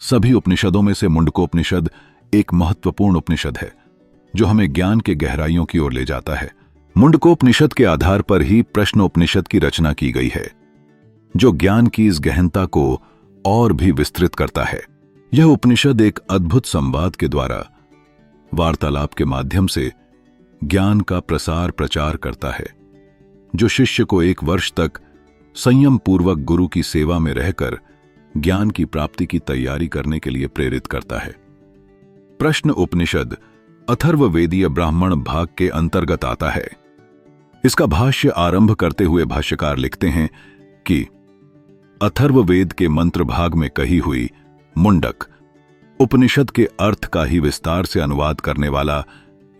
सभी उपनिषदों में से मुंडकोपनिषद एक महत्वपूर्ण उपनिषद है जो हमें ज्ञान के गहराइयों की ओर ले जाता है। मुंडकोपनिषद के आधार पर ही प्रश्नोपनिषद की रचना की गई है, जो ज्ञान की इस गहनता को और भी विस्तृत करता है। यह उपनिषद एक अद्भुत संवाद के द्वारा वार्तालाप के माध्यम से ज्ञान का प्रसार प्रचार करता है, जो शिष्य को 1 वर्ष तक संयम पूर्वक गुरु की सेवा में रहकर ज्ञान की प्राप्ति की तैयारी करने के लिए प्रेरित करता है। प्रश्न उपनिषद अथर्ववेदीय ब्राह्मण भाग के अंतर्गत आता है। इसका भाष्य आरंभ करते हुए भाष्यकार लिखते हैं कि अथर्ववेद के मंत्र भाग में कही हुई मुंडक उपनिषद के अर्थ का ही विस्तार से अनुवाद करने वाला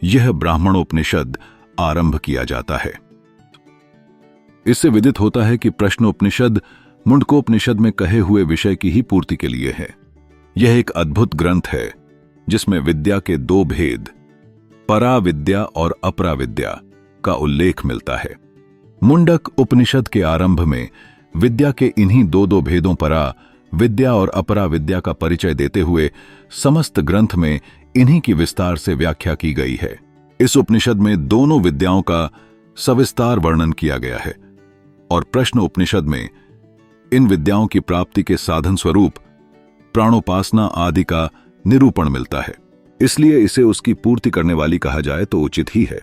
यह ब्राह्मणोपनिषद आरंभ किया जाता है। इससे विदित होता है कि प्रश्नोपनिषद मुंडकोपनिषद में कहे हुए विषय की ही पूर्ति के लिए है। यह एक अद्भुत ग्रंथ है जिसमें विद्या के 2 भेद, पराविद्या और अपराविद्या, का उल्लेख मिलता है। मुंडक उपनिषद के आरंभ में विद्या के इन्हीं 2 भेदों, परा विद्या और अपरा विद्या, का परिचय देते हुए समस्त ग्रंथ में इन्हीं की विस्तार से व्याख्या की गई है। इस उपनिषद में दोनों विद्याओं का सविस्तार वर्णन किया गया है और प्रश्न उपनिषद में इन विद्याओं की प्राप्ति के साधन स्वरूप प्राणोपासना आदि का निरूपण मिलता है। इसलिए इसे उसकी पूर्ति करने वाली कहा जाए तो उचित ही है।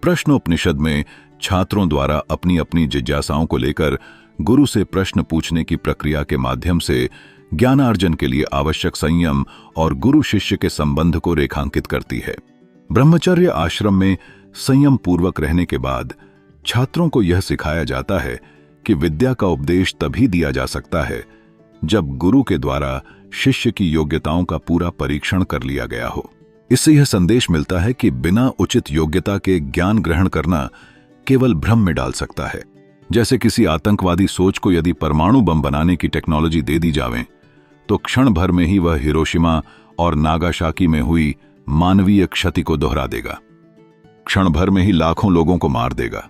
प्रश्नोपनिषद में छात्रों द्वारा अपनी अपनी जिज्ञासाओं को लेकर गुरु से प्रश्न पूछने की प्रक्रिया के माध्यम से ज्ञानार्जन के लिए आवश्यक संयम और गुरु शिष्य के संबंध को रेखांकित करती है। ब्रह्मचर्य आश्रम में संयम पूर्वक रहने के बाद छात्रों को यह सिखाया जाता है कि विद्या का उपदेश तभी दिया जा सकता है जब गुरु के द्वारा शिष्य की योग्यताओं का पूरा परीक्षण कर लिया गया हो। इससे यह संदेश मिलता है कि बिना उचित योग्यता के ज्ञान ग्रहण करना केवल भ्रम में डाल सकता है। जैसे किसी आतंकवादी सोच को यदि परमाणु बम बनाने की टेक्नोलॉजी दे दी जावे तो क्षण भर में ही वह हिरोशिमा और नागासाकी में हुई मानवीय क्षति को दोहरा देगा, क्षण भर में ही लाखों लोगों को मार देगा।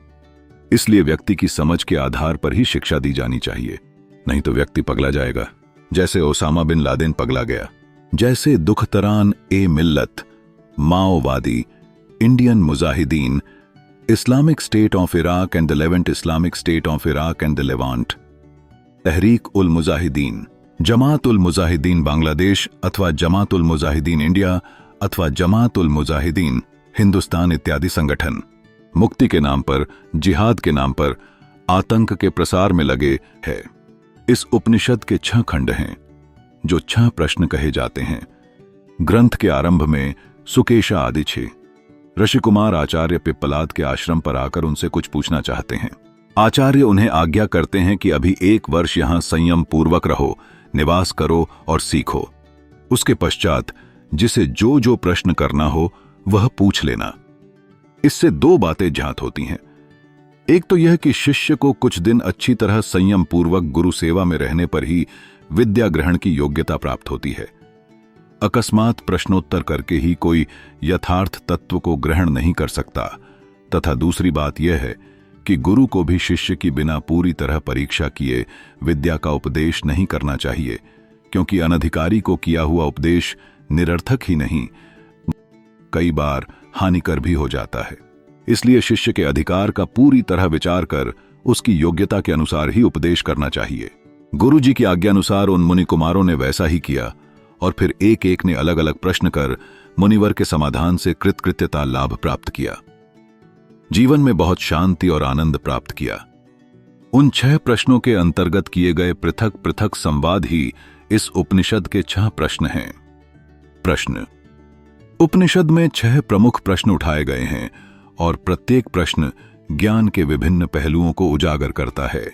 इसलिए व्यक्ति की समझ के आधार पर ही शिक्षा दी जानी चाहिए, नहीं तो व्यक्ति पगला जाएगा, जैसे ओसामा बिन लादेन पगला गया, जैसे दुखतरान ए मिल्लत, माओवादी, Indian Mujahideen, Islamic State of Iraq and the Levant, Islamic State of Iraq and the Levant, Tehreek ul Mujahideen, Jamaat ul Mujahideen Bangladesh अथवा जमात उल मुजाहिदीन इंडिया अथवा जमात उल मुजाहिदीन हिंदुस्तान इत्यादि संगठन मुक्ति के नाम पर, जिहाद के नाम पर आतंक के प्रसार में लगे हैं। इस उपनिषद के 6 खंड हैं जो 6 प्रश्न कहे जाते हैं। ग्रंथ के आरंभ में सुकेशा आदि 6 ऋषि कुमार आचार्य पिप्पलाद के आश्रम पर आकर उनसे कुछ पूछना चाहते हैं। आचार्य उन्हें आज्ञा करते हैं कि अभी 1 वर्ष यहां संयम पूर्वक रहो, निवास करो और सीखो। उसके पश्चात जिसे जो जो प्रश्न करना हो वह पूछ लेना। इससे 2 बातें ज्ञात होती हैं। एक तो यह कि शिष्य को कुछ दिन अच्छी तरह संयम पूर्वक गुरु सेवा में रहने पर ही विद्या ग्रहण की योग्यता प्राप्त होती है। अकस्मात प्रश्नोत्तर करके ही कोई यथार्थ तत्व को ग्रहण नहीं कर सकता। तथा दूसरी बात यह है कि गुरु को भी शिष्य की बिना पूरी तरह परीक्षा किए विद्या का उपदेश नहीं करना चाहिए, क्योंकि अनधिकारी को किया हुआ उपदेश निरर्थक ही नहीं, कई बार हानिकर भी हो जाता है। इसलिए शिष्य के अधिकार का पूरी तरह विचार कर उसकी योग्यता के अनुसार ही उपदेश करना चाहिए। गुरु जी की आज्ञानुसार उन मुनि कुमारों ने वैसा ही किया और फिर एक एक ने अलग अलग प्रश्न कर मुनिवर के समाधान से कृतकृत्यता लाभ प्राप्त किया, जीवन में बहुत शांति और आनंद प्राप्त किया। उन 6 प्रश्नों के अंतर्गत किए गए पृथक पृथक संवाद ही इस उपनिषद के 6 प्रश्न हैं। प्रश्न उपनिषद में 6 प्रमुख प्रश्न उठाए गए हैं और प्रत्येक प्रश्न ज्ञान के विभिन्न पहलुओं को उजागर करता है।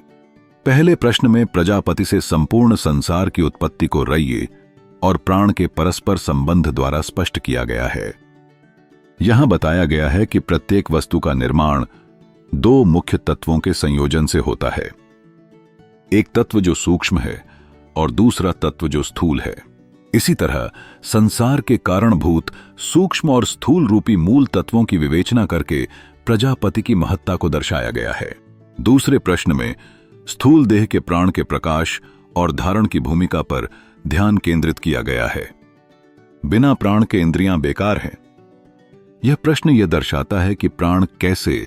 पहले प्रश्न में प्रजापति से संपूर्ण संसार की उत्पत्ति को रय्य और प्राण के परस्पर संबंध द्वारा स्पष्ट किया गया है। यहां बताया गया है कि प्रत्येक वस्तु का निर्माण 2 मुख्य तत्वों के संयोजन से होता है। एक तत्व जो सूक्ष्म है और दूसरा तत्व जो स्थूल है। इसी तरह संसार के कारणभूत सूक्ष्म और स्थूल रूपी मूल तत्वों की विवेचना करके प्रजापति की महत्ता को दर्शाया गया है। दूसरे प्रश्न में स्थूल देह के प्राण के प्रकाश और धारण की भूमिका पर ध्यान केंद्रित किया गया है। बिना प्राण के इंद्रियां बेकार हैं। यह प्रश्न यह दर्शाता है कि प्राण कैसे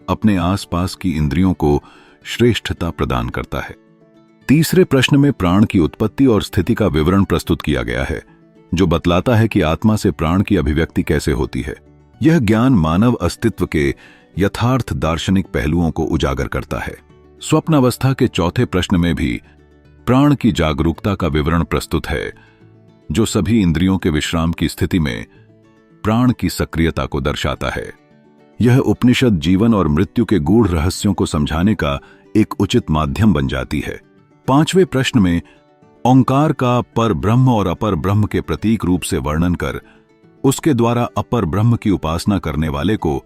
अपने आसपास की इंद्रियों को श्रेष्ठता प्रदान करता है। तीसरे प्रश्न में प्राण की उत्पत्ति और स्थिति का विवरण प्रस्तुत किया गया है, जो बतलाता है कि आत्मा से प्राण की अभिव्यक्ति कैसे होती है। यह ज्ञान मानव अस्तित्व के यथार्थ दार्शनिक पहलुओं को उजागर करता है। स्वप्नावस्था के चौथे प्रश्न में भी प्राण की जागरूकता का विवरण प्रस्तुत है, जो सभी इंद्रियों के विश्राम की स्थिति में प्राण की सक्रियता को दर्शाता है। यह उपनिषद जीवन और मृत्यु के गूढ़ रहस्यों को समझाने का एक उचित माध्यम बन जाती है। पांचवें प्रश्न में ओंकार का पर ब्रह्म और अपर ब्रह्म के प्रतीक रूप से वर्णन कर उसके द्वारा अपर ब्रह्म की उपासना करने वाले को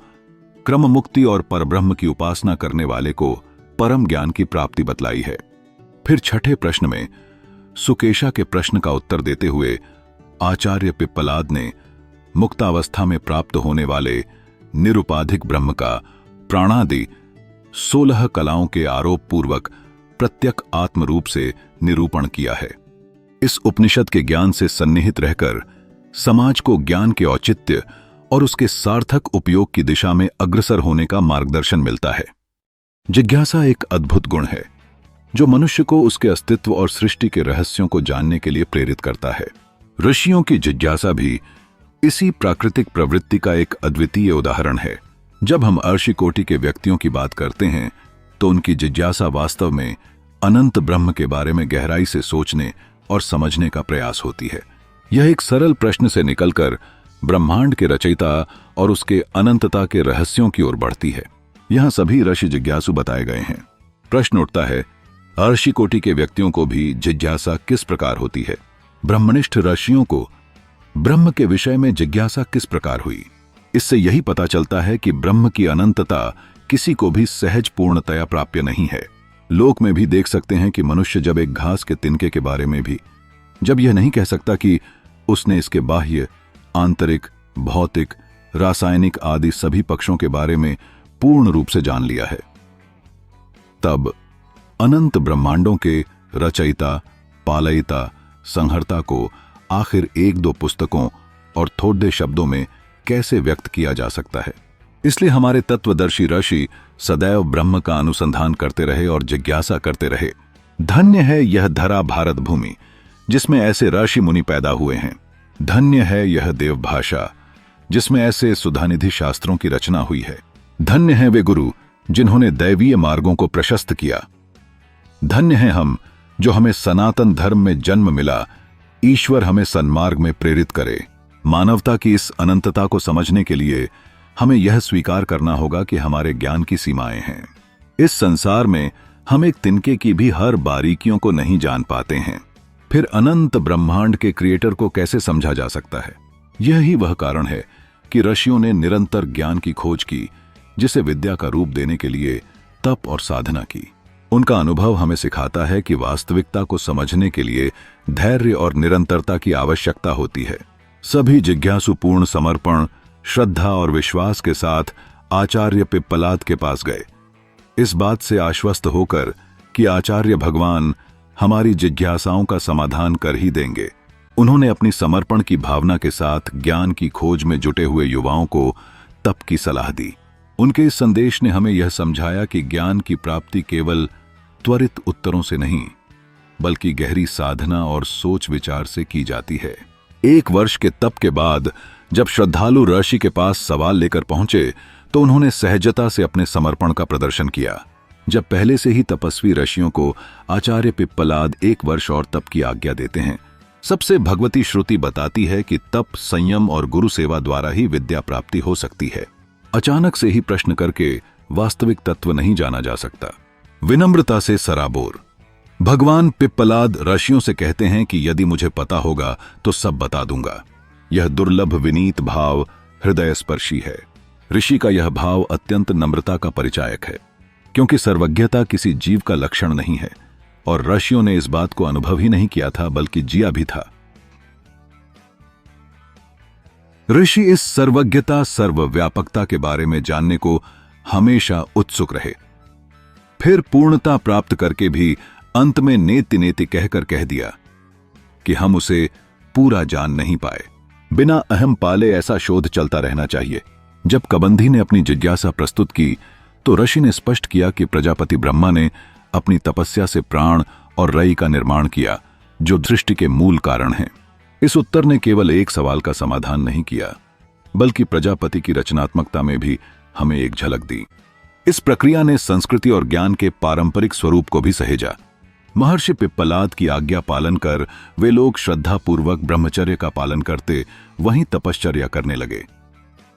क्रम मुक्ति और पर ब्रह्म की उपासना करने वाले को परम ज्ञान की प्राप्ति बतलाई है। फिर छठे प्रश्न में सुकेशा के प्रश्न का उत्तर देते हुए आचार्य पिप्पलाद ने मुक्तावस्था में प्राप्त होने वाले निरुपाधिक ब्रह्म का प्राणादि 16 कलाओं के आरोप पूर्वक प्रत्यक आत्म रूप से निरूपण किया है। इस उपनिषद के ज्ञान से सन्निहित रहकर समाज को ज्ञान के औचित्य और उसके सार्थक उपयोग की दिशा में अग्रसर होने का मार्गदर्शन मिलता है। जिज्ञासा एक अद्भुत गुण है जो मनुष्य को उसके अस्तित्व और सृष्टि के रहस्यों को जानने के लिए प्रेरित करता है। ऋषियों की जिज्ञासा भी इसी प्राकृतिक प्रवृत्ति का एक अद्वितीय उदाहरण है। जब हम अर्षि कोटि के व्यक्तियों की बात करते हैं तो उनकी जिज्ञासा वास्तव में अनंत ब्रह्म के बारे में गहराई से सोचने और समझने का प्रयास होती है। यह एक सरल प्रश्न से निकलकर ब्रह्मांड के रचयिता और उसके अनंतता के रहस्यों की ओर बढ़ती है। यहां सभी ऋषि जिज्ञासु बताए गए हैं। प्रश्न उठता है, अर्षि कोटि के व्यक्तियों को भी जिज्ञासा किस प्रकार होती है? ब्रह्मनिष्ठ ऋषियों को ब्रह्म के विषय में जिज्ञासा किस प्रकार हुई? इससे यही पता चलता है कि ब्रह्म की अनंतता किसी को भी सहज पूर्णतया प्राप्य नहीं है। लोक में भी देख सकते हैं कि मनुष्य जब एक घास के तिनके के बारे में भी जब यह नहीं कह सकता कि उसने इसके बाह्य, आंतरिक, भौतिक, रासायनिक आदि सभी पक्षों के बारे में पूर्ण रूप से जान लिया है, तब अनंत ब्रह्मांडों के रचयिता, पालयिता, संहर्ता को आखिर 1-2 पुस्तकों और थोड़े शब्दों में कैसे व्यक्त किया जा सकता है? इसलिए हमारे तत्वदर्शी ऋषि सदैव ब्रह्म का अनुसंधान करते रहे और जिज्ञासा करते रहे। धन्य है यह धरा भारत भूमि जिसमें ऐसे ऋषि मुनि पैदा हुए हैं। धन्य है यह देव भाषा जिसमें ऐसे सुधानिधि शास्त्रों की रचना हुई है। धन्य है वे गुरु जिन्होंने दैवीय मार्गों को प्रशस्त किया। धन्य है हम जो हमें सनातन धर्म में जन्म मिला, ईश्वर हमें सन्मार्ग में प्रेरित करे। मानवता की इस अनंतता को समझने के लिए हमें यह स्वीकार करना होगा कि हमारे ज्ञान की सीमाएं हैं। इस संसार में हम एक तिनके की भी हर बारीकियों को नहीं जान पाते हैं। फिर अनंत ब्रह्मांड के क्रिएटर को कैसे समझा जा सकता है? यही वह कारण है कि ऋषियों ने निरंतर ज्ञान की खोज की, जिसे विद्या का रूप देने के लिए तप और साधना की। उनका अनुभव हमें सिखाता है कि वास्तविकता को समझने के लिए धैर्य और निरंतरता की आवश्यकता होती है। सभी जिज्ञासु पूर्ण समर्पण, श्रद्धा और विश्वास के साथ आचार्य पिप्पलाद के पास गए, इस बात से आश्वस्त होकर कि आचार्य भगवान हमारी जिज्ञासाओं का समाधान कर ही देंगे। उन्होंने अपनी समर्पण की भावना के साथ ज्ञान की खोज में जुटे हुए युवाओं को तप की सलाह दी। उनके इस संदेश ने हमें यह समझाया कि ज्ञान की प्राप्ति केवल त्वरित उत्तरों से नहीं, बल्कि गहरी साधना और सोच विचार से की जाती है। 1 वर्ष के तप के बाद जब श्रद्धालु ऋषि के पास सवाल लेकर पहुंचे तो उन्होंने सहजता से अपने समर्पण का प्रदर्शन किया। जब पहले से ही तपस्वी ऋषियों को आचार्य पिप्पलाद 1 वर्ष और तप की आज्ञा देते हैं। सबसे भगवती श्रुति बताती है कि तप, संयम और गुरु सेवा द्वारा ही विद्या प्राप्ति हो सकती है। अचानक से ही प्रश्न करके वास्तविक तत्व नहीं जाना जा सकता। विनम्रता से सराबोर भगवान पिप्पलाद ऋषियों से कहते हैं कि यदि मुझे पता होगा तो सब बता दूंगा। यह दुर्लभ विनीत भाव हृदय स्पर्शी है। ऋषि का यह भाव अत्यंत नम्रता का परिचायक है, क्योंकि सर्वज्ञता किसी जीव का लक्षण नहीं है और ऋषियों ने इस बात को अनुभव ही नहीं किया था बल्कि जिया भी था। ऋषि इस सर्वज्ञता, सर्वव्यापकता के बारे में जानने को हमेशा उत्सुक रहे। फिर पूर्णता प्राप्त करके भी अंत में नेति नेति कहकर कह दिया कि हम उसे पूरा जान नहीं पाए। बिना अहम पाले ऐसा शोध चलता रहना चाहिए। जब कबंधी ने अपनी जिज्ञासा प्रस्तुत की तो ऋषि ने स्पष्ट किया कि प्रजापति ब्रह्मा ने अपनी तपस्या से प्राण और रई का निर्माण किया, जो सृष्टि के मूल कारण हैं। इस उत्तर ने केवल एक सवाल का समाधान नहीं किया, बल्कि प्रजापति की रचनात्मकता में भी हमें एक झलक दी। इस प्रक्रिया ने संस्कृति और ज्ञान के पारंपरिक स्वरूप को भी सहेजा। महर्षि पिप्पलाद की आज्ञा पालन कर वे लोग श्रद्धापूर्वक ब्रह्मचर्य का पालन करते वहीं तपश्चर्या करने लगे।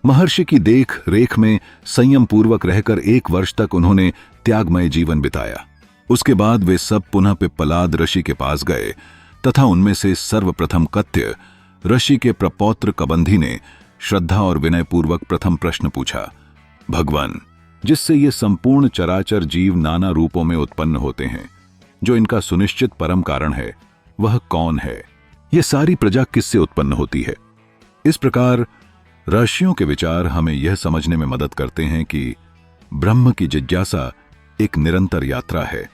महर्षि की देख रेख में संयम पूर्वक रहकर 1 वर्ष तक उन्होंने त्यागमय जीवन बिताया। उसके बाद वे सब पुनः पिप्पलाद ऋषि के पास गए तथा उनमें से सर्वप्रथम कत्य ऋषि के प्रपौत्र कबंधी ने श्रद्धा और विनय पूर्वक प्रथम प्रश्न पूछा, भगवान, जिससे ये संपूर्ण चराचर जीव नाना रूपों में उत्पन्न होते हैं, जो इनका सुनिश्चित परम कारण है, वह कौन है? ये सारी प्रजा किससे उत्पन्न होती है? इस प्रकार ऋषियों के विचार हमें यह समझने में मदद करते हैं कि ब्रह्म की जिज्ञासा एक निरंतर यात्रा है,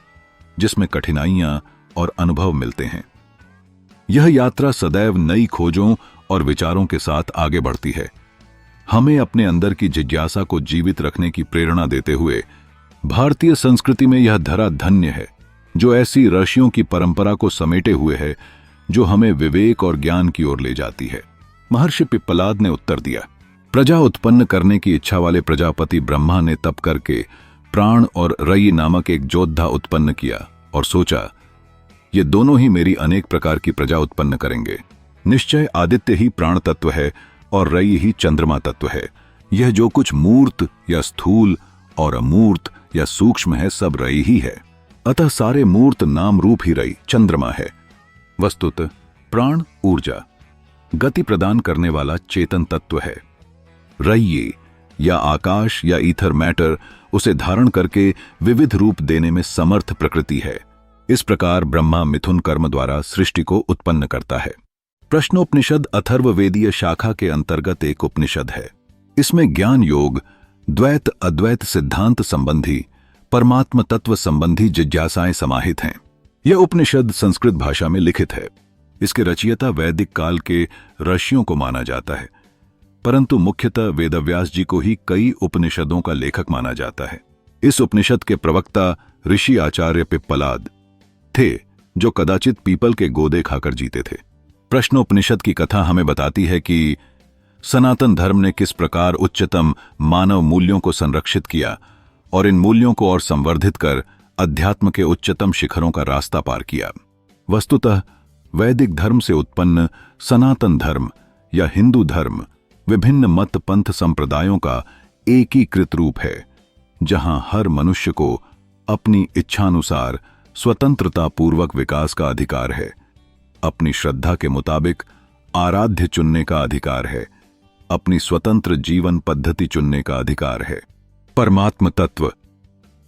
जिसमें कठिनाइयां और अनुभव मिलते हैं। यह यात्रा सदैव नई खोजों और विचारों के साथ आगे बढ़ती है। हमें अपने अंदर की जिज्ञासा को जीवित रखने की प्रेरणा देते हुए भारतीय संस्कृति में यह धरा धन्य है, जो ऐसी ऋषियों की परंपरा को समेटे हुए है, जो हमें विवेक और ज्ञान की ओर ले जाती है। महर्षि पिप्पलाद ने उत्तर दिया, प्रजा उत्पन्न करने की इच्छा वाले प्रजापति ब्रह्मा ने तप करके प्राण और रई नामक एक योद्धा उत्पन्न किया और सोचा, ये दोनों ही मेरी अनेक प्रकार की प्रजा उत्पन्न करेंगे। निश्चय आदित्य ही प्राण तत्व है और रई ही चंद्रमा तत्व है। यह जो कुछ मूर्त या स्थूल और अमूर्त या सूक्ष्म है, सब रई ही है। अतः सारे मूर्त नाम रूप ही रई चंद्रमा है। वस्तुतः प्राण ऊर्जा, गति प्रदान करने वाला चेतन तत्व है। रई या आकाश या ईथर मैटर उसे धारण करके विविध रूप देने में समर्थ प्रकृति है। इस प्रकार ब्रह्मा मिथुन कर्म द्वारा सृष्टि को उत्पन्न करता है। प्रश्नोपनिषद अथर्ववेदीय शाखा के अंतर्गत एक उपनिषद है। इसमें ज्ञान योग, द्वैत अद्वैत सिद्धांत संबंधी, परमात्म तत्व संबंधी जिज्ञासाएं समाहित हैं। यह उपनिषद संस्कृत भाषा में लिखित है। इसके रचयिता वैदिक काल के ऋषियों को माना जाता है, परंतु मुख्यतः वेदव्यास जी को ही कई उपनिषदों का लेखक माना जाता है। इस उपनिषद के प्रवक्ता ऋषि आचार्य पिप्पलाद थे, जो कदाचित पीपल के गोदे खाकर जीते थे। प्रश्नोपनिषद की कथा हमें बताती है कि सनातन धर्म ने किस प्रकार उच्चतम मानव मूल्यों को संरक्षित किया और इन मूल्यों को और संवर्धित कर अध्यात्म के उच्चतम शिखरों का रास्ता पार किया। वस्तुतः वैदिक धर्म से उत्पन्न सनातन धर्म या हिंदू धर्म विभिन्न मत पंथ संप्रदायों का एकीकृत रूप है, जहां हर मनुष्य को अपनी इच्छानुसार स्वतंत्रता पूर्वक विकास का अधिकार है, अपनी श्रद्धा के मुताबिक आराध्य चुनने का अधिकार है, अपनी स्वतंत्र जीवन पद्धति चुनने का अधिकार है। परमात्म तत्व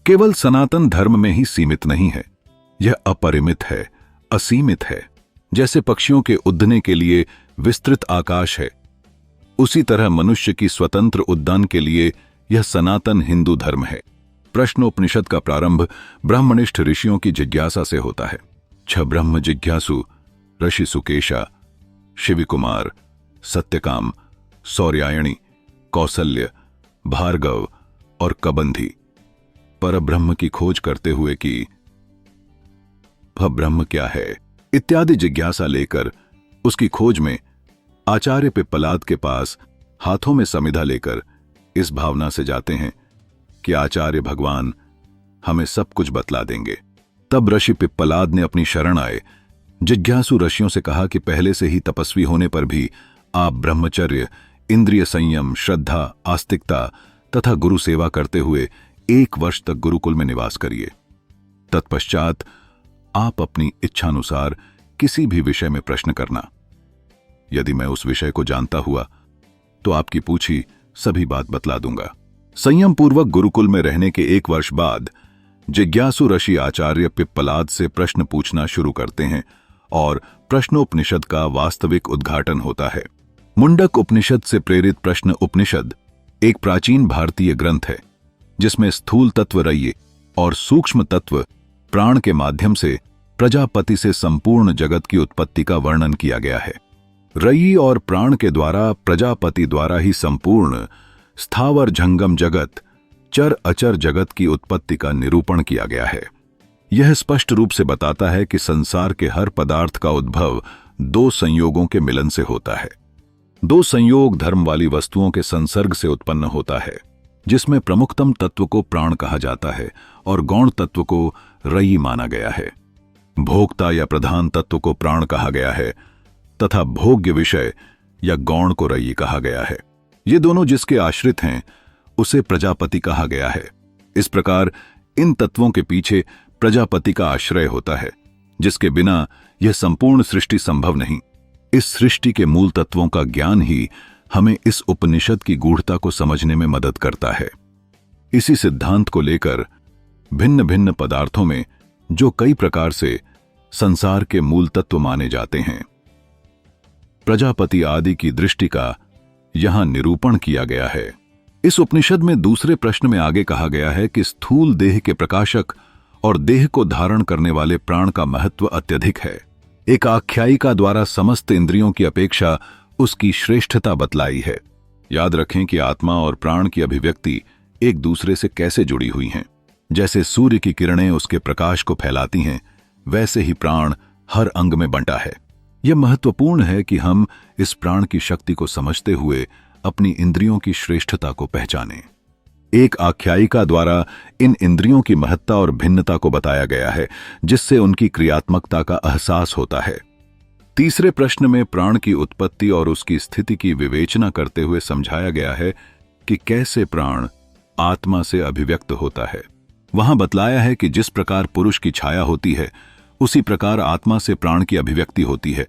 केवल सनातन धर्म में ही सीमित नहीं है, यह अपरिमित है, असीमित है। जैसे पक्षियों के उड़ने के लिए विस्तृत आकाश है, उसी तरह मनुष्य की स्वतंत्र उद्यान के लिए यह सनातन हिंदू धर्म है। प्रश्नोपनिषद का प्रारंभ ब्रह्मनिष्ठ ऋषियों की जिज्ञासा से होता है। छह ब्रह्म जिज्ञासु ऋषि सुकेशा, शिविकुमार, सत्यकाम, सौर्यायणी, कौसल्य, भार्गव और कबंधी परब्रह्म की खोज करते हुए कि वह ब्रह्म क्या है इत्यादि जिज्ञासा लेकर उसकी खोज में आचार्य पिप्पलाद के पास हाथों में समिधा लेकर इस भावना से जाते हैं कि आचार्य भगवान हमें सब कुछ बतला देंगे। तब ऋषि पिप्पलाद ने अपनी शरण आए जिज्ञासु ऋषियों से कहा कि पहले से ही तपस्वी होने पर भी आप ब्रह्मचर्य, इंद्रिय संयम, श्रद्धा, आस्तिकता तथा गुरु सेवा करते हुए 1 वर्ष तक गुरुकुल में निवास करिए। तत्पश्चात आप अपनी इच्छानुसार किसी भी विषय में प्रश्न करना। यदि मैं उस विषय को जानता हुआ तो आपकी पूछी सभी बात बतला दूंगा। संयम पूर्वक गुरुकुल में रहने के 1 वर्ष बाद जिज्ञासु ऋषि आचार्य पिप्पलाद से प्रश्न पूछना शुरू करते हैं और प्रश्नोपनिषद का वास्तविक उद्घाटन होता है। मुंडक उपनिषद से प्रेरित प्रश्न उपनिषद एक प्राचीन भारतीय ग्रंथ है, जिसमें स्थूल तत्व रय्य और सूक्ष्म तत्व प्राण के माध्यम से प्रजापति से संपूर्ण जगत की उत्पत्ति का वर्णन किया गया है। रयी और प्राण के द्वारा प्रजापति द्वारा ही संपूर्ण स्थावर जंगम जगत, चर अचर जगत की उत्पत्ति का निरूपण किया गया है। यह स्पष्ट रूप से बताता है कि संसार के हर पदार्थ का उद्भव दो संयोगों के मिलन से होता है। दो संयोग धर्म वाली वस्तुओं के संसर्ग से उत्पन्न होता है, जिसमें प्रमुखतम तत्व को प्राण कहा जाता है और गौण तत्व को रयी माना गया है। भोक्ता या प्रधान तत्व को प्राण कहा गया है तथा भोग्य विषय या गौण को रयी कहा गया है। ये दोनों जिसके आश्रित हैं उसे प्रजापति कहा गया है। इस प्रकार इन तत्वों के पीछे प्रजापति का आश्रय होता है, जिसके बिना यह संपूर्ण सृष्टि संभव नहीं। इस सृष्टि के मूल तत्वों का ज्ञान ही हमें इस उपनिषद की गूढ़ता को समझने में मदद करता है। इसी सिद्धांत को लेकर भिन्न भिन्न पदार्थों में जो कई प्रकार से संसार के मूल तत्व माने जाते हैं, प्रजापति आदि की दृष्टि का यहां निरूपण किया गया है। इस उपनिषद में दूसरे प्रश्न में आगे कहा गया है कि स्थूल देह के प्रकाशक और देह को धारण करने वाले प्राण का महत्व अत्यधिक है। एक आख्यायिका द्वारा समस्त इंद्रियों की अपेक्षा उसकी श्रेष्ठता बतलाई है। याद रखें कि आत्मा और प्राण की अभिव्यक्ति एक दूसरे से कैसे जुड़ी हुई हैं। जैसे सूर्य की किरणें उसके प्रकाश को फैलाती हैं, वैसे ही प्राण हर अंग में बंटा है। यह महत्वपूर्ण है कि हम इस प्राण की शक्ति को समझते हुए अपनी इंद्रियों की श्रेष्ठता को पहचानें। एक आख्यायिका द्वारा इन इंद्रियों की महत्ता और भिन्नता को बताया गया है, जिससे उनकी क्रियात्मकता का एहसास होता है। तीसरे प्रश्न में प्राण की उत्पत्ति और उसकी स्थिति की विवेचना करते हुए समझाया गया है कि कैसे प्राण आत्मा से अभिव्यक्त होता है। वहां बतलाया है कि जिस प्रकार पुरुष की छाया होती है, उसी प्रकार आत्मा से प्राण की अभिव्यक्ति होती है,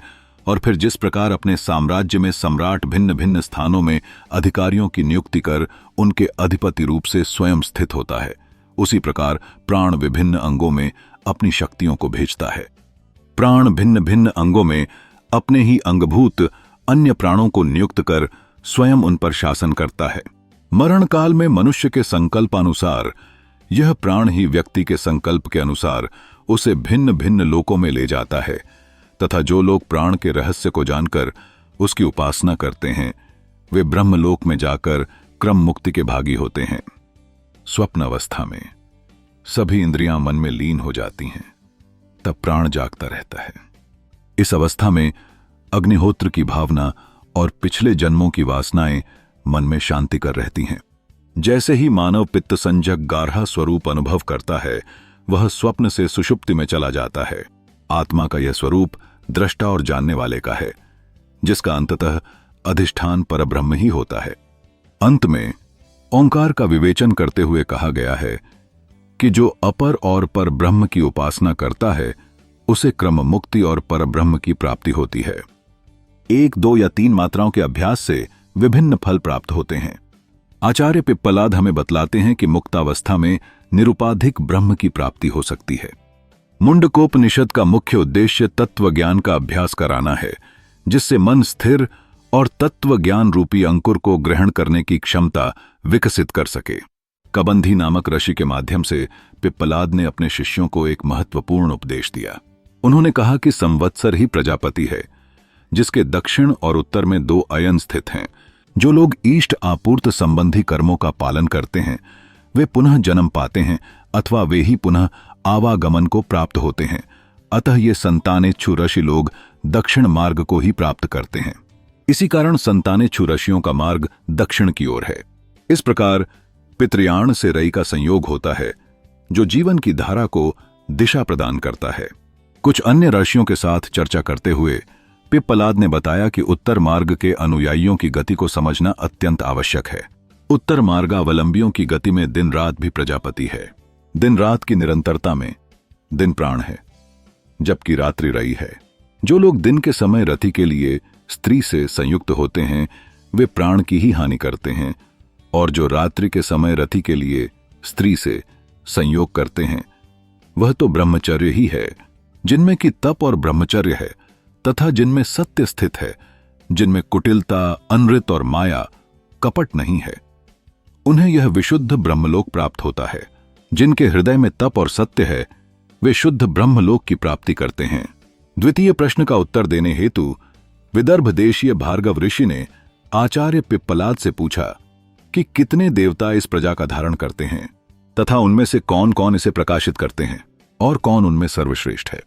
और फिर जिस प्रकार अपने साम्राज्य में सम्राट भिन्न भिन्न स्थानों में अधिकारियों की नियुक्ति कर उनके अधिपति रूप से स्वयं स्थित होता है, उसी प्रकार प्राण विभिन्न अंगों में अपनी शक्तियों को भेजता है। प्राण भिन्न भिन्न अंगों में अपने ही अंगभूत अन्य प्राणों को नियुक्त कर स्वयं उन पर शासन करता है। मरण काल में मनुष्य के संकल्पानुसार यह प्राण ही व्यक्ति के संकल्प के अनुसार उसे भिन्न भिन्न लोकों में ले जाता है, तथा जो लोग प्राण के रहस्य को जानकर उसकी उपासना करते हैं, वे ब्रह्मलोक में जाकर क्रम मुक्ति के भागी होते हैं। स्वप्न अवस्था में सभी इंद्रियां मन में लीन हो जाती हैं, तब प्राण जागता रहता है। इस अवस्था में अग्निहोत्र की भावना और पिछले जन्मों की वासनाएं मन में शांति कर रहती हैं। जैसे ही मानव पित्त संजक गारहा स्वरूप अनुभव करता है, वह स्वप्न से सुषुप्ति में चला जाता है। आत्मा का यह स्वरूप दृष्टा और जानने वाले का है, जिसका अंततः अधिष्ठान परब्रह्म ही होता है। अंत में ओंकार का विवेचन करते हुए कहा गया है कि जो अपर और पर ब्रह्म की उपासना करता है, उसे क्रम मुक्ति और परब्रह्म की प्राप्ति होती है। 1, 2 या 3 मात्राओं के अभ्यास से विभिन्न फल प्राप्त होते हैं। आचार्य पिप्पलाद हमें बतलाते हैं कि मुक्तावस्था में निरुपाधिक ब्रह्म की प्राप्ति हो सकती है। मुंडकोपनिषद का मुख्य उद्देश्य तत्व ज्ञान का अभ्यास कराना है, जिससे मन स्थिर और तत्व ज्ञान रूपी अंकुर को ग्रहण करने की क्षमता विकसित कर सके। कबंधी नामक ऋषि के माध्यम से पिप्पलाद ने अपने शिष्यों को एक महत्वपूर्ण उपदेश दिया। उन्होंने कहा कि संवत्सर ही प्रजापति है, जिसके दक्षिण और उत्तर में 2 अयन स्थित हैं। जो लोग इष्ट आपूर्त संबंधी कर्मों का पालन करते हैं, वे पुनः जन्म पाते हैं अथवा वे ही पुनः आवागमन को प्राप्त होते हैं। अतः ये संतानेच्छु ऋषि लोग दक्षिण मार्ग को ही प्राप्त करते हैं। इसी कारण संतानेच्छु ऋषियों का मार्ग दक्षिण की ओर है। इस प्रकार पितृयाण से रयी का संयोग होता है, जो जीवन की धारा को दिशा प्रदान करता है। कुछ अन्य ऋषियों के साथ चर्चा करते हुए पिप्पलाद ने बताया कि उत्तर मार्ग के अनुयायियों की गति को समझना अत्यंत आवश्यक है। उत्तर मार्गावलंबियों की गति में दिन रात भी प्रजापति है। दिन रात की निरंतरता में दिन प्राण है, जबकि रात्रि रयी है। जो लोग दिन के समय रति के लिए स्त्री से संयुक्त होते हैं, वे प्राण की ही हानि करते हैं, और जो रात्रि के समय रति के लिए स्त्री से संयोग करते हैं, वह तो ब्रह्मचर्य ही है, जिनमें कि तप और ब्रह्मचर्य है, तथा जिनमें सत्य स्थित है, जिनमें कुटिलता, अनृत और माया, कपट नहीं है। उन्हें यह विशुद्ध ब्रह्मलोक प्राप्त होता है। जिनके हृदय में तप और सत्य है, वे शुद्ध ब्रह्मलोक की प्राप्ति करते हैं। द्वितीय प्रश्न का उत्तर देने हेतु विदर्भ देशीय भार्गव ऋषि ने आचार्य पिप्पलाद से पूछा कि कितने देवता इस प्रजा का धारण करते हैं तथा उनमें से कौन कौन इसे प्रकाशित करते हैं और कौन उनमें सर्वश्रेष्ठ है।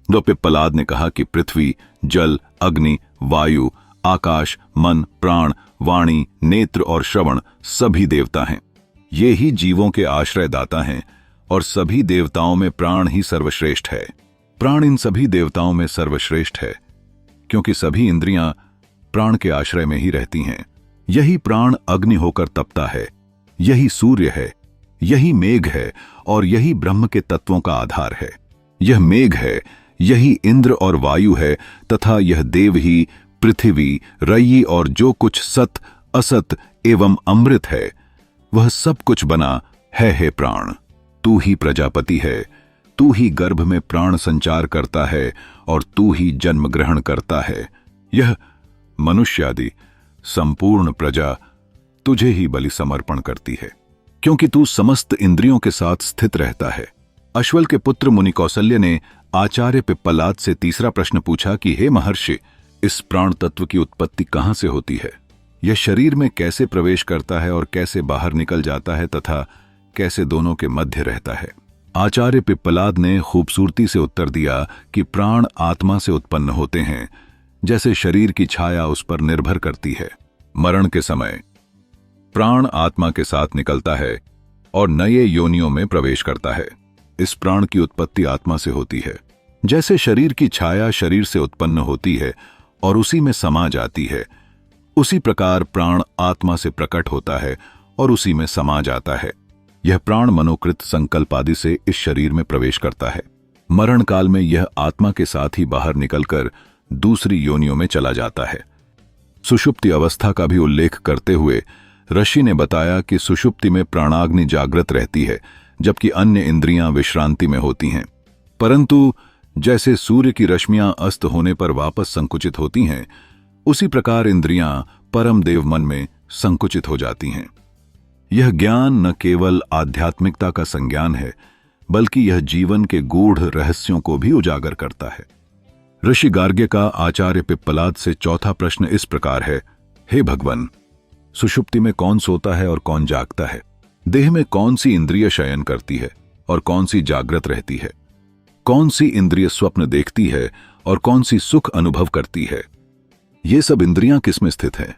तो पिप्पलाद ने कहा कि पृथ्वी, जल, अग्नि, वायु, आकाश, मन, प्राण, वाणी, नेत्र और श्रवण सभी देवता हैं। ये ही जीवों के आश्रयदाता हैं और सभी देवताओं में प्राण ही सर्वश्रेष्ठ है। प्राण इन सभी देवताओं में सर्वश्रेष्ठ है क्योंकि सभी इंद्रियां प्राण के आश्रय में ही रहती हैं। यही प्राण अग्नि होकर तपता है, यही सूर्य है, यही मेघ है और यही ब्रह्म के तत्वों का आधार है। यह मेघ है, यही इंद्र और वायु है तथा यह देव ही पृथ्वी, रयी और जो कुछ सत, असत एवं अमृत है वह सब कुछ बना है। हे प्राण, तू ही प्रजापति है, तू ही गर्भ में प्राण संचार करता है और तू ही जन्म ग्रहण करता है। यह मनुष्य आदि संपूर्ण प्रजा तुझे ही बलि समर्पण करती है क्योंकि तू समस्त इंद्रियों के साथ स्थित रहता है। अश्वल के पुत्र मुनि कौसल्य ने आचार्य पिप्पलाद से तीसरा प्रश्न पूछा कि हे महर्षि, इस प्राण तत्व की उत्पत्ति कहां से होती है? यह शरीर में कैसे प्रवेश करता है और कैसे बाहर निकल जाता है तथा कैसे दोनों के मध्य रहता है? आचार्य पिप्पलाद ने खूबसूरती से उत्तर दिया कि प्राण आत्मा से उत्पन्न होते हैं, जैसे शरीर की छाया उस पर निर्भर करती है। मरण के समय प्राण आत्मा के साथ निकलता है और नए योनियों में प्रवेश करता है। इस प्राण की उत्पत्ति आत्मा से होती है। जैसे शरीर की छाया शरीर से उत्पन्न होती है और उसी में समा जाती है, उसी प्रकार प्राण आत्मा से प्रकट होता है और उसी में समा जाता है। यह प्राण मनोकृत संकल्प आदि से इस शरीर में प्रवेश करता है। मरण काल में यह आत्मा के साथ ही बाहर निकलकर दूसरी योनियों में चला जाता है। सुषुप्ति अवस्था का भी उल्लेख करते हुए ऋषि ने बताया कि सुषुप्ति में प्राणाग्नि जागृत रहती है जबकि अन्य इंद्रियां विश्रांति में होती हैं। परंतु जैसे सूर्य की रश्मियां अस्त होने पर वापस संकुचित होती हैं, उसी प्रकार इंद्रियां परम देव मन में संकुचित हो जाती हैं। यह ज्ञान न केवल आध्यात्मिकता का संज्ञान है बल्कि यह जीवन के गूढ़ रहस्यों को भी उजागर करता है। ऋषि गार्ग्य का आचार्य पिप्पलाद से चौथा प्रश्न इस प्रकार है, हे भगवान, सुषुप्ति में कौन सोता है और कौन जागता है? देह में कौन सी इंद्रिय शयन करती है और कौन सी जागृत रहती है? कौन सी इंद्रिय स्वप्न देखती है और कौन सी सुख अनुभव करती है? ये सब इंद्रियां किसमें स्थित हैं?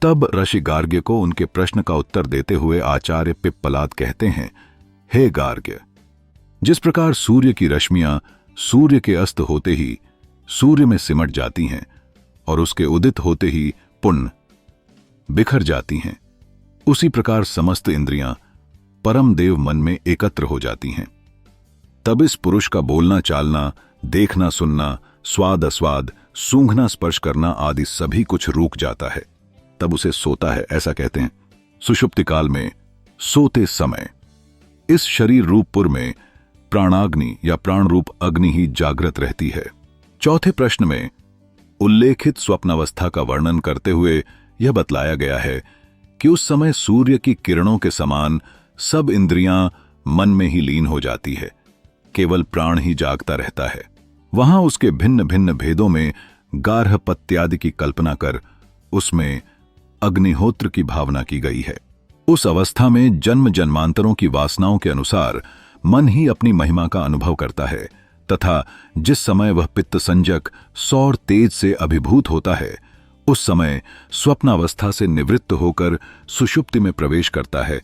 तब ऋषि गार्ग्य को उनके प्रश्न का उत्तर देते हुए आचार्य पिप्पलाद कहते हैं, हे गार्ग्य, जिस प्रकार सूर्य की रश्मियां सूर्य के अस्त होते ही सूर्य में सिमट जाती हैं और उसके उदित होते ही पुनः बिखर जाती हैं, उसी प्रकार समस्त इंद्रियां परम देव मन में एकत्र हो जाती हैं। तब इस पुरुष का बोलना चालना, देखना सुनना, स्वाद अस्वाद, सूंघना स्पर्श करना आदि सभी कुछ रुक जाता है। तब उसे सोता है, ऐसा कहते हैं। सुषुप्ति काल में सोते समय इस शरीर रूप पुर में प्राणाग्नि या प्राण रूप अग्नि ही जागृत रहती है। चौथे प्रश्न में उल्लेखित स्वप्नावस्था का वर्णन करते हुए यह बतलाया गया है कि उस समय सूर्य की किरणों के समान सब इंद्रियां मन में ही लीन हो जाती है, केवल प्राण ही जागता रहता है। वहां उसके भिन्न भिन्न भेदों में गार्हपत्यादि की कल्पना कर उसमें अग्निहोत्र की भावना की गई है। उस अवस्था में जन्म जन्मांतरों की वासनाओं के अनुसार मन ही अपनी महिमा का अनुभव करता है तथा जिस समय वह पित्त संजक सौर तेज से अभिभूत होता है, उस समय स्वप्नावस्था से निवृत्त होकर सुषुप्ति में प्रवेश करता है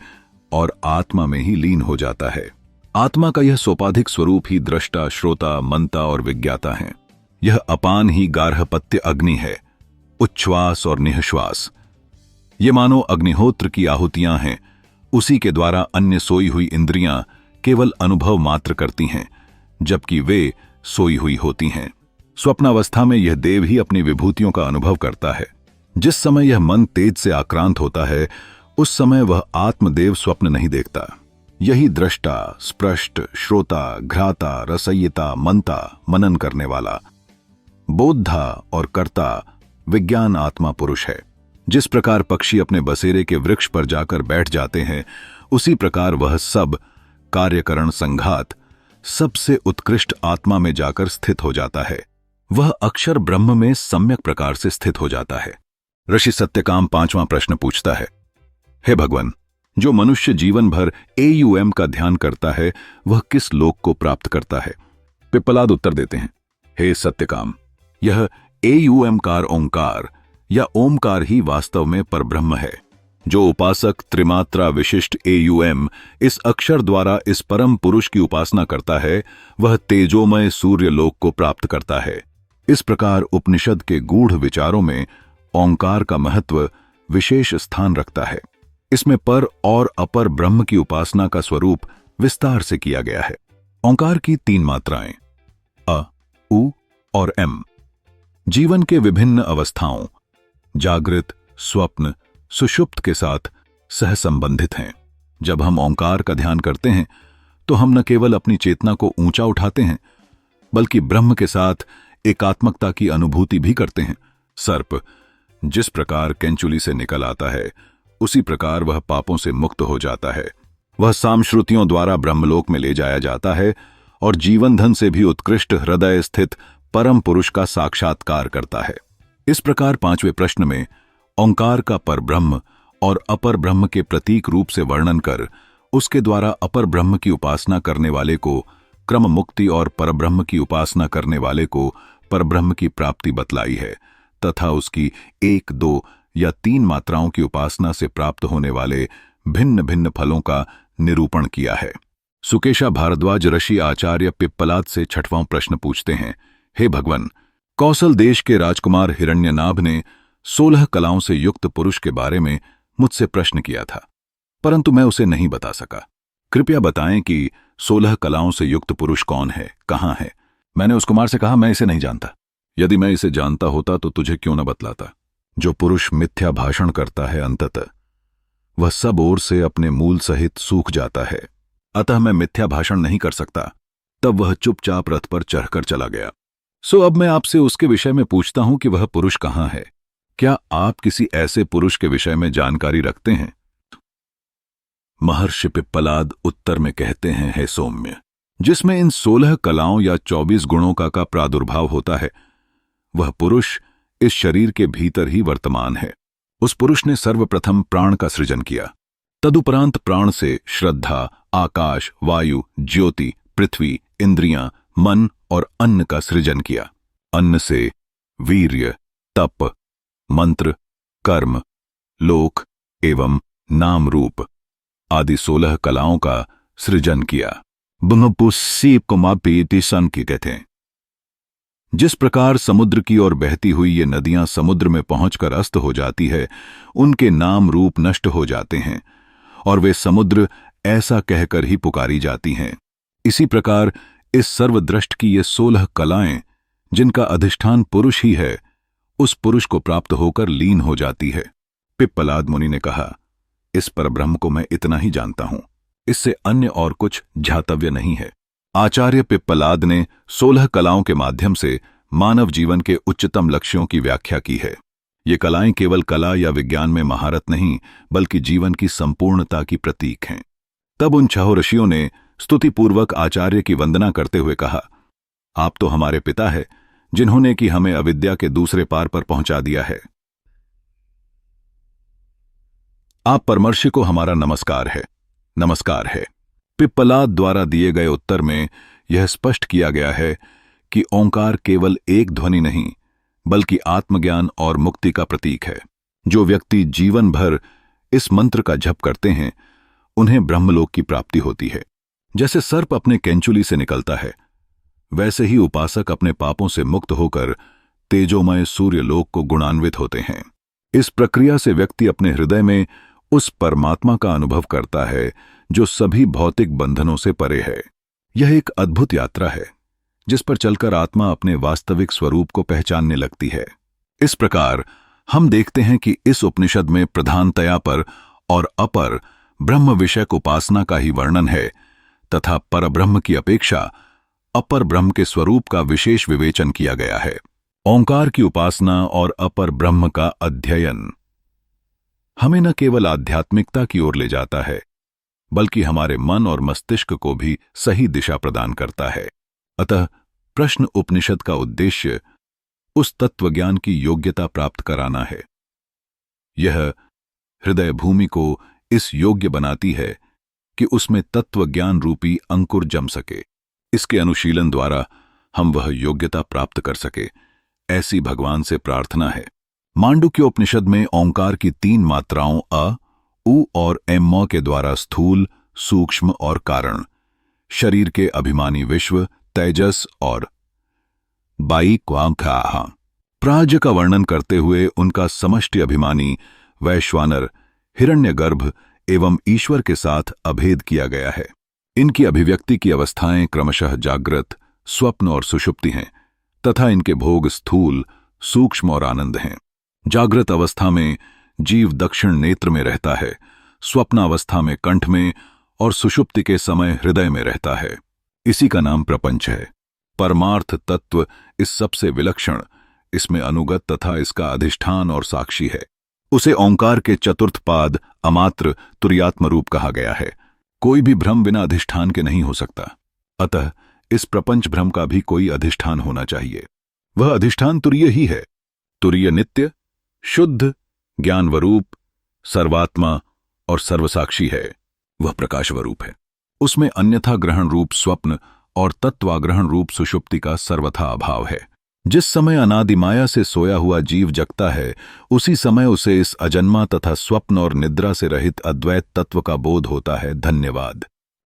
और आत्मा में ही लीन हो जाता है। आत्मा का यह सोपाधिक स्वरूप ही दृष्टा, श्रोता, मंता और विज्ञाता है। यह अपान ही गार्हपत्य अग्नि है, उच्छ्वास और निःश्वास। ये मानो अग्निहोत्र की आहुतियां हैं। उसी के द्वारा अन्य सोई हुई इंद्रियां केवल अनुभव मात्र करती हैं, जबकि वे सोई हुई होती हैं। स्वप्नावस्था में यह देव ही अपनी विभूतियों का अनुभव करता है। जिस समय यह मन तेज से आक्रांत होता है, उस समय वह आत्मदेव स्वप्न नहीं देखता। यही दृष्टा, स्पृष्ट, श्रोता, घ्राता, रसयिता, मंता, मनन करने वाला, बोद्धा और कर्ता विज्ञान आत्मा पुरुष है। जिस प्रकार पक्षी अपने बसेरे के वृक्ष पर जाकर बैठ जाते हैं, उसी प्रकार वह सब कार्यकरण संघात सबसे उत्कृष्ट आत्मा में जाकर स्थित हो जाता है। वह अक्षर ब्रह्म में सम्यक प्रकार से स्थित हो जाता है। ऋषि सत्यकाम 5वां प्रश्न पूछता है, हे भगवान, जो मनुष्य जीवन भर एयूएम का ध्यान करता है वह किस लोक को प्राप्त करता है? पिप्पलाद उत्तर देते हैं, हे सत्यकाम, यह एयूएमकार ओंकार या ओमकार ही वास्तव में परब्रह्म है। जो उपासक त्रिमात्रा विशिष्ट एयूएम इस अक्षर द्वारा इस परम पुरुष की उपासना करता है वह तेजोमय सूर्य लोक को प्राप्त करता है। इस प्रकार उपनिषद के गूढ़ विचारों में ओंकार का महत्व विशेष स्थान रखता है। इसमें पर और अपर ब्रह्म की उपासना का स्वरूप विस्तार से किया गया है। ओंकार की 3 मात्राएं अ, उ और एम जीवन के विभिन्न अवस्थाओं जागृत, स्वप्न, सुषुप्त के साथ सहसंबंधित हैं। जब हम ओंकार का ध्यान करते हैं तो हम न केवल अपनी चेतना को ऊंचा उठाते हैं बल्कि ब्रह्म के साथ एकात्मकता की अनुभूति भी करते हैं। सर्प जिस प्रकार केंचुली से निकल आता है उसी प्रकार वह पापों से मुक्त हो जाता है। वह सामश्रुतियों द्वारा ब्रह्मलोक में ले जाया जाता है और जीवन धन से भी उत्कृष्ट हृदय स्थित परम पुरुष का साक्षात्कार करता है। इस प्रकार 5वें प्रश्न में ओंकार का परब्रह्म और अपर ब्रह्म के प्रतीक रूप से वर्णन कर उसके द्वारा अपर ब्रह्म की उपासना करने वाले को क्रम मुक्ति और परब्रह्म की उपासना करने वाले को परब्रह्म की प्राप्ति बतलाई है तथा उसकी 1, 2 या 3 मात्राओं की उपासना से प्राप्त होने वाले भिन्न भिन्न फलों का निरूपण किया है। सुकेशा भारद्वाज ऋषि आचार्य पिप्पलाद से 6वां प्रश्न पूछते हैं, हे भगवान, कौशल देश के राजकुमार हिरण्यनाभ ने 16 कलाओं से युक्त पुरुष के बारे में मुझसे प्रश्न किया था, परंतु मैं उसे नहीं बता सका। कृपया बताएं कि 16 कलाओं से युक्त पुरुष कौन है, कहां है? मैंने उस कुमार से कहा, मैं इसे नहीं जानता। यदि मैं इसे जानता होता तो तुझे क्यों न बतलाता। जो पुरुष मिथ्या भाषण करता है अंततः वह सब ओर से अपने मूल सहित सूख जाता है। अतः मैं मिथ्या भाषण नहीं कर सकता। तब वह चुपचाप रथ पर चढ़कर चला गया। सो अब मैं आपसे उसके विषय में पूछता हूं कि वह पुरुष कहां है। क्या आप किसी ऐसे पुरुष के विषय में जानकारी रखते हैं? महर्षि पिप्पलाद उत्तर में कहते हैं, हे सौम्य, जिसमें इन 16 कलाओं या 24 गुणों का प्रादुर्भाव होता है वह पुरुष इस शरीर के भीतर ही वर्तमान है। उस पुरुष ने सर्वप्रथम प्राण का सृजन किया। तदुपरांत प्राण से श्रद्धा, आकाश, वायु, ज्योति, पृथ्वी, इंद्रियां, मन और अन्न का सृजन किया। अन्न से वीर्य, तप, मंत्र, कर्म, लोक एवं नाम रूप आदि 16 कलाओं का सृजन किया। की कहते हैं। जिस प्रकार समुद्र की ओर बहती हुई ये नदियां समुद्र में पहुंचकर अस्त हो जाती है, उनके नाम रूप नष्ट हो जाते हैं और वे समुद्र ऐसा कहकर ही पुकारी जाती हैं। इसी प्रकार इस सर्वदृष्ट की ये 16 कलाएं जिनका अधिष्ठान पुरुष ही है, उस पुरुष को प्राप्त होकर लीन हो जाती है। पिप्पलाद मुनि ने कहा, इस परब्रह्म को मैं इतना ही जानता हूं, इससे अन्य और कुछ ध्यातव्य नहीं है। आचार्य पिप्पलाद ने 16 कलाओं के माध्यम से मानव जीवन के उच्चतम लक्ष्यों की व्याख्या की है। ये कलाएं केवल कला या विज्ञान में महारत नहीं बल्कि जीवन की संपूर्णता की प्रतीक हैं। तब उन 6 ऋषियों ने स्तुतिपूर्वक आचार्य की वंदना करते हुए कहा, आप तो हमारे पिता है जिन्होंने कि हमें अविद्या के दूसरे पार पर पहुंचा दिया है। आप परमर्षि को हमारा नमस्कार है। नमस्कार है। पिप्पलाद द्वारा दिए गए उत्तर में यह स्पष्ट किया गया है कि ओंकार केवल एक ध्वनि नहीं बल्कि आत्मज्ञान और मुक्ति का प्रतीक है। जो व्यक्ति जीवन भर इस मंत्र का जप करते हैं उन्हें ब्रह्मलोक की प्राप्ति होती है। जैसे सर्प अपने केंचुली से निकलता है, वैसे ही उपासक अपने पापों से मुक्त होकर तेजोमय सूर्यलोक को गुणान्वित होते हैं। इस प्रक्रिया से व्यक्ति अपने हृदय में उस परमात्मा का अनुभव करता है जो सभी भौतिक बंधनों से परे है। यह एक अद्भुत यात्रा है जिस पर चलकर आत्मा अपने वास्तविक स्वरूप को पहचानने लगती है। इस प्रकार हम देखते हैं कि इस उपनिषद में प्रधानतया पर और अपर ब्रह्म विषयक उपासना का ही वर्णन है तथा परब्रह्म की अपेक्षा अपर ब्रह्म के स्वरूप का विशेष विवेचन किया गया है। ओंकार की उपासना और अपर ब्रह्म का अध्ययन हमें न केवल आध्यात्मिकता की ओर ले जाता है बल्कि हमारे मन और मस्तिष्क को भी सही दिशा प्रदान करता है। अतः प्रश्न उपनिषद का उद्देश्य उस तत्वज्ञान की योग्यता प्राप्त कराना है। यह हृदय भूमि को इस योग्य बनाती है कि उसमें तत्वज्ञान रूपी अंकुर जम सके। इसके अनुशीलन द्वारा हम वह योग्यता प्राप्त कर सके, ऐसी भगवान से प्रार्थना है। मांडुक्य उपनिषद में ओंकार की 3 मात्राओं अ, उ और एम के द्वारा स्थूल, सूक्ष्म और कारण, शरीर के अभिमानी विश्व, तेजस और बाई क्वांखाह प्राज्ञ का वर्णन करते हुए उनका समष्टि अभिमानी वैश्वानर, हिरण्यगर्भ एवं ईश्वर के साथ अभेद किया गया है। इनकी अभिव्यक्ति की अवस्थाएं क्रमशः जागृत, स्वप्न और सुषुप्ति हैं तथा इनके भोग स्थूल, सूक्ष्म और आनंद हैं। जागृत अवस्था में जीव दक्षिण नेत्र में रहता है, स्वप्न अवस्था में कंठ में और सुषुप्ति के समय हृदय में रहता है। इसी का नाम प्रपंच है। परमार्थ तत्व इस सबसे विलक्षण, इसमें अनुगत तथा इसका अधिष्ठान और साक्षी है। उसे ओंकार के चतुर्थ पाद अमात्र तुर्यात्म रूप कहा गया है। कोई भी भ्रम बिना अधिष्ठान के नहीं हो सकता। अतः इस प्रपंच भ्रम का भी कोई अधिष्ठान होना चाहिए। वह अधिष्ठान तुरीय ही है। तुरीय नित्य, शुद्ध, ज्ञानवरूप, सर्वात्मा और सर्वसाक्षी है। वह प्रकाशवरूप है। उसमें अन्यथा ग्रहण रूप स्वप्न और तत्वाग्रहण रूप सुषुप्ति का सर्वथा अभाव है। जिस समय अनादि माया से सोया हुआ जीव जगता है, उसी समय उसे इस अजन्मा तथा स्वप्न और निद्रा से रहित अद्वैत तत्व का बोध होता है। धन्यवाद।